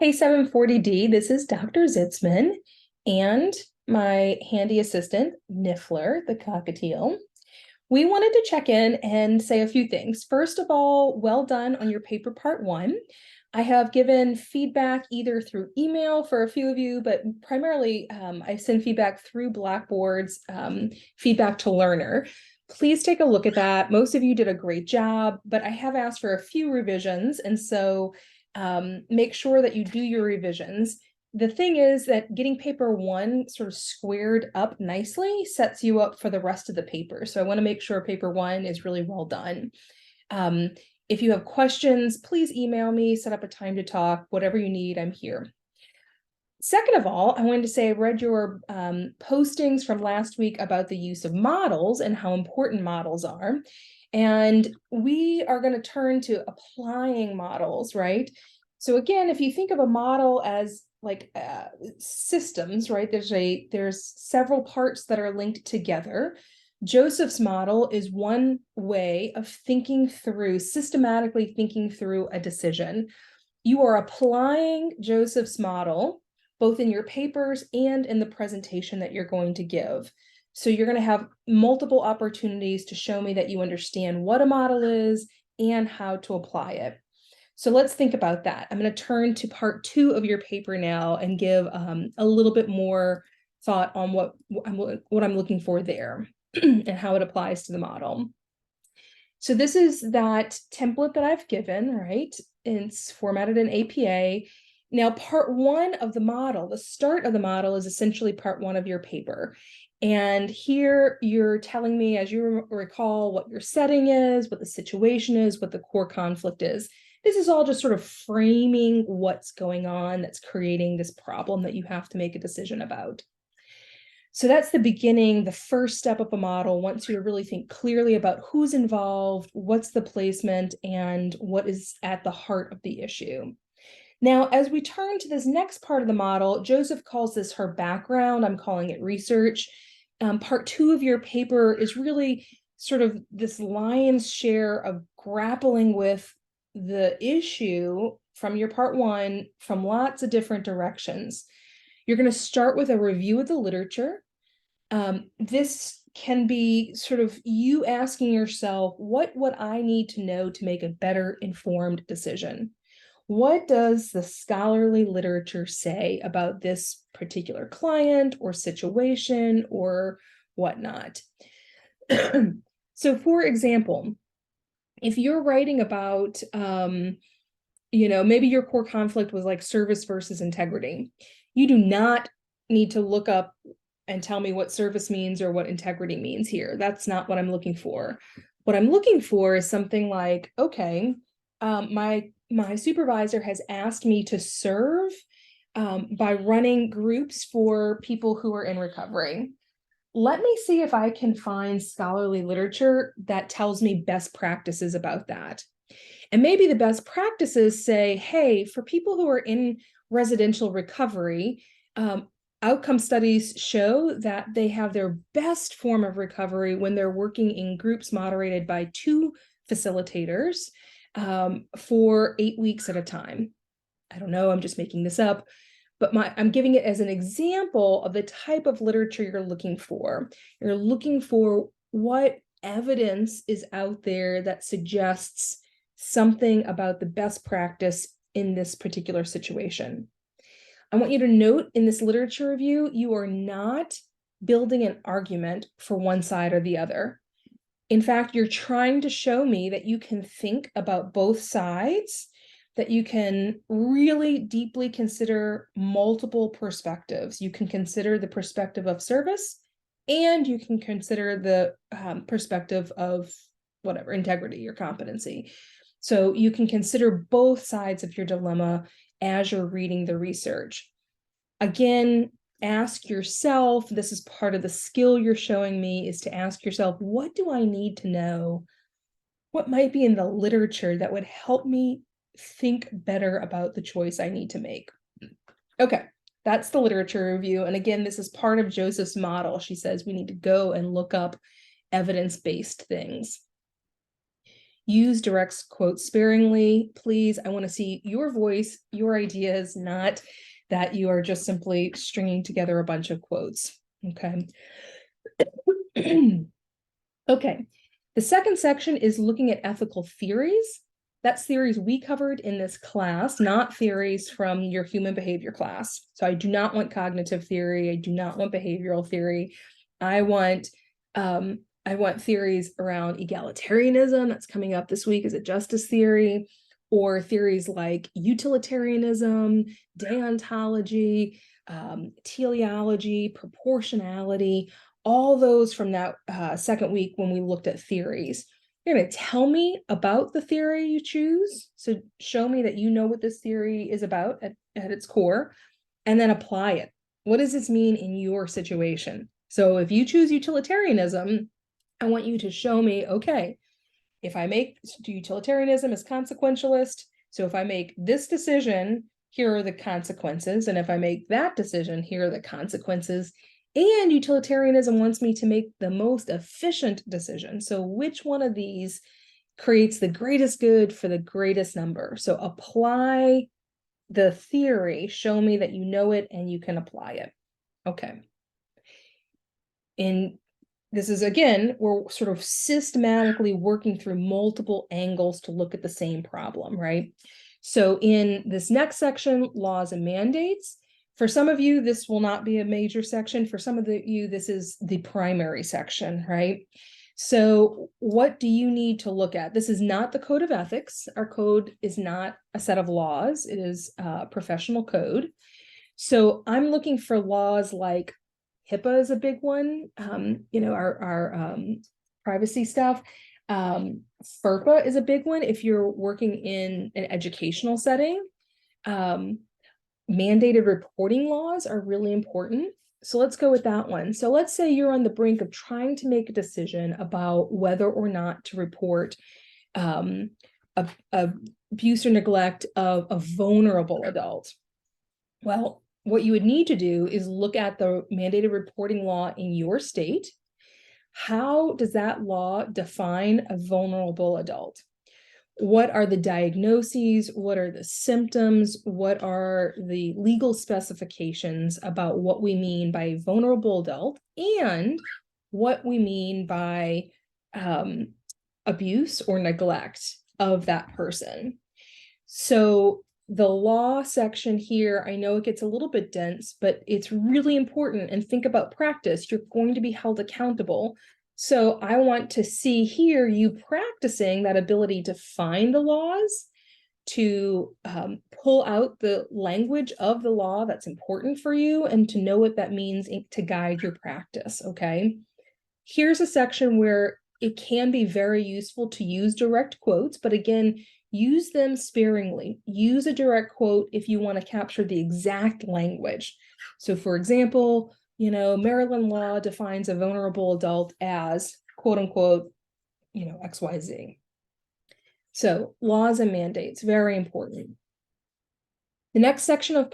Hey 740D, this is Dr. Zitzman and my handy assistant, Niffler, the cockatiel. We wanted to check in and say a few things. First of all, well done on your paper part 1. I have given feedback either through email for a few of you, but primarily I send feedback through Blackboard's feedback to learner. Please take a look at that. Most of you did a great job, but I have asked for a few revisions, and so make sure that you do your revisions. The thing is that getting paper 1 sort of squared up nicely sets you up for the rest of the paper. So I want to make sure paper 1 is really well done. If you have questions, please email me, set up a time to talk, whatever you need, I'm here. Second of all, I wanted to say I read your postings from last week about the use of models and how important models are. And we are going to turn to applying models, right? So again, if you think of a model as like systems, right? There's several parts that are linked together. Joseph's model is one way of systematically thinking through a decision. You are applying Joseph's model both in your papers and in the presentation that you're going to give. So you're going to have multiple opportunities to show me that you understand what a model is and how to apply it. So let's think about that. I'm going to turn to part 2 of your paper now and give a little bit more thought on what I'm looking for there and how it applies to the model. So this is that template that I've given, right? It's formatted in APA. Now, part 1 of the model, the start of the model, is essentially part 1 of your paper. And here you're telling me, as you recall, what your setting is, what the situation is, what the core conflict is. This is all just sort of framing what's going on that's creating this problem that you have to make a decision about. So that's the beginning, the first step of a model, wants you to really think clearly about who's involved, what's the placement, and what is at the heart of the issue. Now, as we turn to this next part of the model, Joseph calls this her background. I'm calling it research. Part 2 of your paper is really sort of this lion's share of grappling with the issue from your part 1 from lots of different directions. You're going to start with a review of the literature. This can be sort of you asking yourself, what would I need to know to make a better informed decision? What does the scholarly literature say about this particular client or situation or whatnot? So, for example, if you're writing about, maybe your core conflict was like service versus integrity, you do not need to look up and tell me what service means or what integrity means here. That's not what I'm looking for. What I'm looking for is something like, okay, my supervisor has asked me to serve by running groups for people who are in recovery. Let me see if I can find scholarly literature that tells me best practices about that. And maybe the best practices say, hey, for people who are in residential recovery, outcome studies show that they have their best form of recovery when they're working in groups moderated by 2 facilitators for 8 weeks at a time. I don't know, I'm just making this up, but I'm giving it as an example of the type of literature you're looking for. You're looking for what evidence is out there that suggests something about the best practice in this particular situation. I want you to note in this literature review, you are not building an argument for one side or the other. In fact, you're trying to show me that you can think about both sides, that you can really deeply consider multiple perspectives. You can consider the perspective of service, and you can consider the perspective of whatever, integrity or competency. So you can consider both sides of your dilemma as you're reading the research. Again, ask yourself, this is part of the skill you're showing me, is to ask yourself, what do I need to know? What might be in the literature that would help me think better about the choice I need to make? Okay, that's the literature review. And again, this is part of Joseph's model. She says we need to go and look up evidence-based things. Use direct quotes sparingly. Please, I want to see your voice, your ideas, not that you are just simply stringing together a bunch of quotes. Okay. Okay. The second section is looking at ethical theories. That's theories we covered in this class, not theories from your human behavior class. So I do not want cognitive theory. I do not want behavioral theory. I want theories around egalitarianism. That's coming up this week as a justice theory, or theories like utilitarianism, deontology, teleology, proportionality, all those from that second week when we looked at theories. You're going to tell me about the theory you choose. So show me that you know what this theory is about at its core, and then apply it. What does this mean in your situation? So if you choose utilitarianism, I want you to show me, okay, if I make utilitarianism as consequentialist, so if I make this decision, here are the consequences. And if I make that decision, here are the consequences. And utilitarianism wants me to make the most efficient decision. So which one of these creates the greatest good for the greatest number? So apply the theory, show me that you know it and you can apply it. Okay. And this is, again, we're sort of systematically working through multiple angles to look at the same problem, right? So in this next section, laws and mandates, for some of you, this will not be a major section. For some of you, this is the primary section, right? So what do you need to look at? This is not the code of ethics. Our code is not a set of laws. It is a professional code. So I'm looking for laws like HIPAA is a big one, our privacy stuff. FERPA is a big one if you're working in an educational setting. Mandated reporting laws are really important. So let's go with that one. So let's say you're on the brink of trying to make a decision about whether or not to report abuse or neglect of a vulnerable adult. Well, what you would need to do is look at the mandated reporting law in your state. How does that law define a vulnerable adult? What are the diagnoses? What are the symptoms? What are the legal specifications about what we mean by vulnerable adult and what we mean by abuse or neglect of that person? So the law section here, I know it gets a little bit dense, but it's really important. And think about practice. You're going to be held accountable. So I want to see here you practicing that ability to find the laws, to pull out the language of the law that's important for you, and to know what that means to guide your practice, okay? Here's a section where it can be very useful to use direct quotes, but again, use them sparingly. Use a direct quote if you want to capture the exact language. So for example, Maryland law defines a vulnerable adult as quote unquote, XYZ. So laws and mandates, very important. The next section of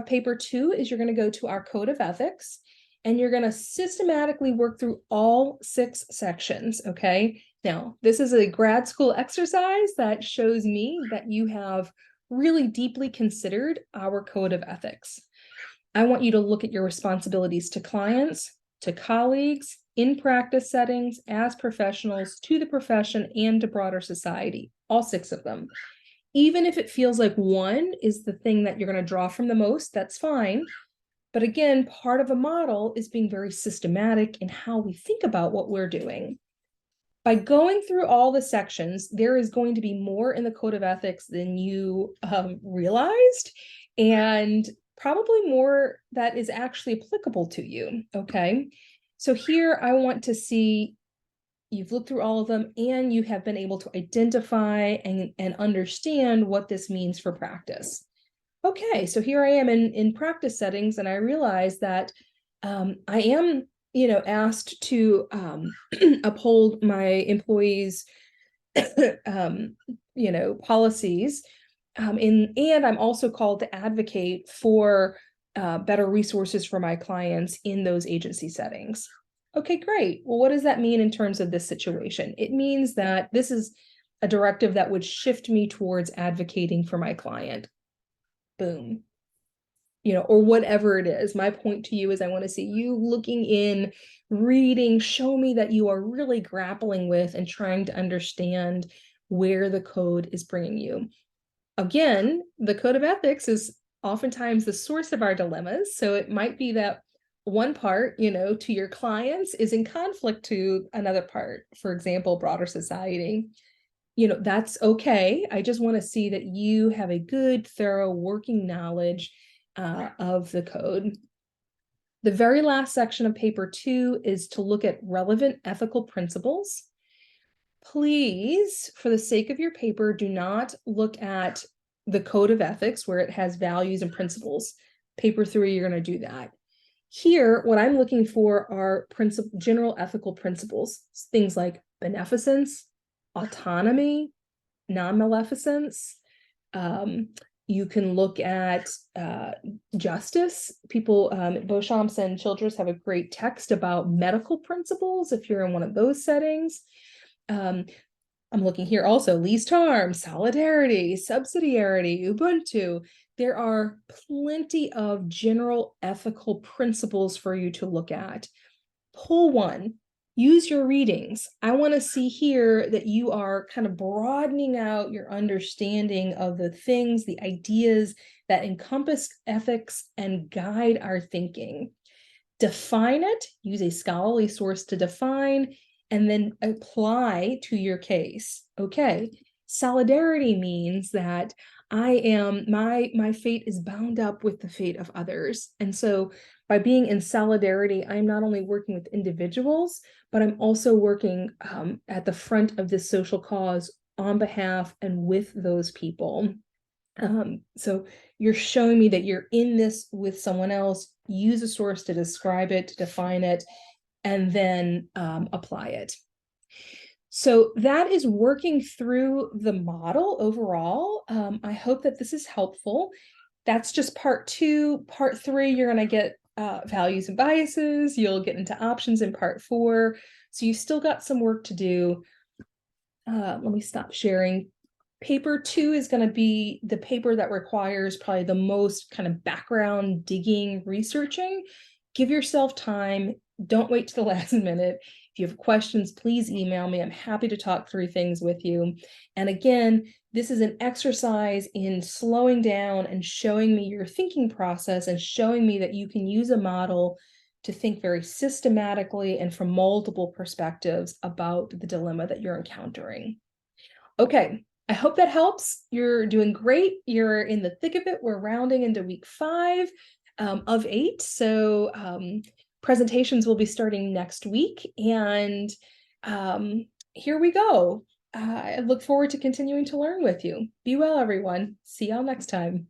paper 2 is you're going to go to our code of ethics, and you're going to systematically work through all 6 sections, okay? Now, this is a grad school exercise that shows me that you have really deeply considered our code of ethics. I want you to look at your responsibilities to clients, to colleagues, in practice settings, as professionals, to the profession, and to broader society, all 6 of them. Even if it feels like one is the thing that you're going to draw from the most, that's fine. But again, part of a model is being very systematic in how we think about what we're doing. By going through all the sections, there is going to be more in the code of ethics than you realized, and probably more that is actually applicable to you, okay? So here I want to see you've looked through all of them and you have been able to identify and understand what this means for practice. Okay, so here I am in practice settings, and I realize that I am, asked to uphold my employees' policies, and I'm also called to advocate for better resources for my clients in those agency settings. Okay, great. Well, what does that mean in terms of this situation? It means that this is a directive that would shift me towards advocating for my client. Boom. Or whatever it is. My point to you is I want to see you looking in, reading, show me that you are really grappling with and trying to understand where the code is bringing you. Again, the code of ethics is oftentimes the source of our dilemmas. So it might be that one part, to your clients is in conflict to another part, for example, broader society. That's okay. I just want to see that you have a good, thorough working knowledge of the code. The very last section of paper 2 is to look at relevant ethical principles. Please, for the sake of your paper, do not look at the code of ethics where it has values and principles. Paper 3, you're going to do that. Here, what I'm looking for are general ethical principles, things like beneficence, autonomy, non-maleficence. You can look at justice. People, Beauchamp and Childress have a great text about medical principles if you're in one of those settings. I'm looking here also, least harm, solidarity, subsidiarity, Ubuntu. There are plenty of general ethical principles for you to look at. Pull one, use your readings. I want to see here that you are kind of broadening out your understanding of the things, the ideas that encompass ethics and guide our thinking. Define it, use a scholarly source to define, and then apply to your case. Okay, solidarity means that my fate is bound up with the fate of others. And so by being in solidarity, I'm not only working with individuals, but I'm also working at the front of this social cause on behalf and with those people. So you're showing me that you're in this with someone else. Use a source to describe it, to define it, and then apply it. So that is working through the model overall. I hope that this is helpful. That's just part 2. Part 3, you're going to get values and biases. You'll get into options in part 4. So you still got some work to do. Let me stop sharing. Paper 2 is going to be the paper that requires probably the most kind of background digging, researching. Give yourself time. Don't wait to the last minute. If you have questions, please email me. I'm happy to talk through things with you. And again, this is an exercise in slowing down and showing me your thinking process and showing me that you can use a model to think very systematically and from multiple perspectives about the dilemma that you're encountering. Okay, I hope that helps. You're doing great. You're in the thick of it. We're rounding into week 5 of 8. So presentations will be starting next week. And here we go. I look forward to continuing to learn with you. Be well, everyone. See y'all next time.